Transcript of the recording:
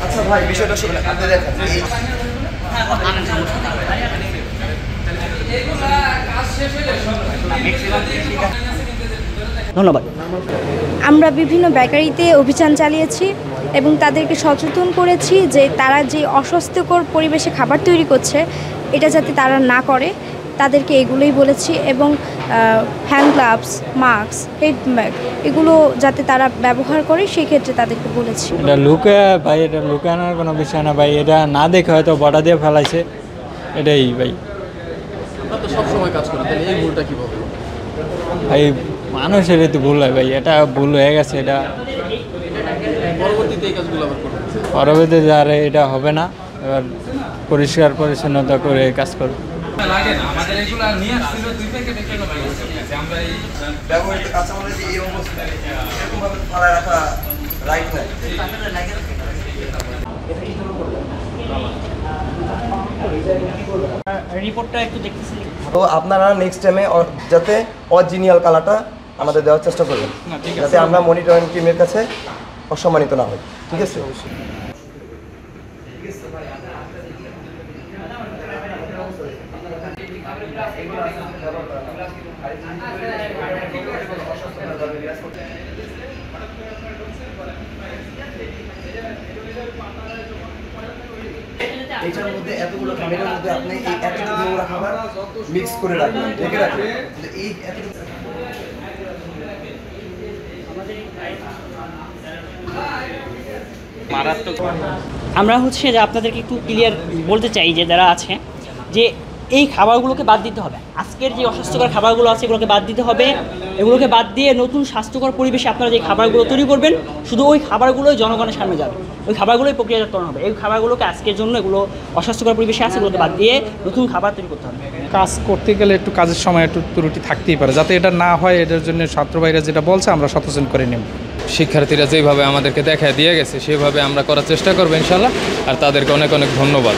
আচ্ছা ভাই, বিষয়টা শুনুন, আপনি দেখেন ধন্যবাদ। আমরা বিভিন্ন বেকারিতে অভিযান চালিয়েছি এবং তাদেরকে সচেতন করেছি যে তারা যে অস্বাস্থ্যকর পরিবেশে খাবার তৈরি করছে এটা যাতে তারা না করে, তাদেরকে এগুলোই বলেছি। এবং hand gloves, mask, head bag এগুলো যাতে তারা ব্যবহার করে সেই ক্ষেত্রে তাদেরকে বলেছি। এটা লুকে ভাই, এটা লুকানোর কোনো বিষয় না ভাই, এটা না দেখে হয়তো বর্ডার দিয়ে ফেলাইছে, এটাই ভাই। আপনারা তো সবসময় কাজ করেন, তাহলে এই ভুলটা কীভাবে? ভাই মানুষের তো ভুল হয় ভাই, এটা ভুল হয়ে গেছে, এটা পরবর্তীতে এই কাজগুলো আবার করবেন? পরবর্তীতে আর এটা হবে না, এবার পরিষ্কার পরিচ্ছন্নতা করে কাজ করব। লাগে না আমাদের এগুলা নিয়ে আসছিল 2 প্যাকেট একটা কথা আমরা এই ব্যবহৃত কাঁচামালের যে এই অবস্থা, এরকম ভাবে ফালায় রাখা রাইট নাই। রিপোর্টটা একটু দেখতেছি। তো আপনারা নেক্সট টাইমে যাতে অরিজিনাল কালারটা আমাদের দেওয়ার চেষ্টা করবেন, যাতে আমরা মনিটরিং টিমের কাছে অসম্মানিত না হই। ঠিক আছে? এটার মধ্যে এতগুলো খাবারের মধ্যে আপনি এই এতটুকু নোংরা খাবার মিক্স করে রাখবেন, ঢেকে রাখবেন। এই এতটুকু আমরা হচ্ছে যে আপনাদেরকে একটু ক্লিয়ার বলতে চাই যে যারা আছে যে এই খাবারগুলোকে বাদ দিতে হবে। আজকের যে অস্বাস্থ্যকর খাবারগুলো আছে এগুলোকে বাদ দিতে হবে। এগুলোকে বাদ দিয়ে নতুন স্বাস্থ্যকর পরিবেশে আপনারা যে খাবারগুলো তৈরি করবেন শুধু ওই খাবারগুলোই জনগণের সামনে যাবে, ওই খাবারগুলোই প্রক্রিয়াজাতকরণ হবে। এই খাবারগুলোকে আজকের জন্য এগুলো অস্বাস্থ্যকর পরিবেশে আছে এগুলোকে বাদ দিয়ে নতুন খাবার তৈরি করতে হবে। কাজ করতে গেলে একটু কাজের সময় একটু ত্রুটি থাকতেই পারে, যাতে এটা না হয় এটার জন্য ছাত্র ভাইরা যেটা বলছে আমরা সচেতন করে নেব। শিক্ষার্থীরা যেভাবে আমাদেরকে দেখা দিয়ে গেছে সেভাবে আমরা করার চেষ্টা করবো ইনশাল্লাহ। আর তাদেরকে অনেক অনেক ধন্যবাদ।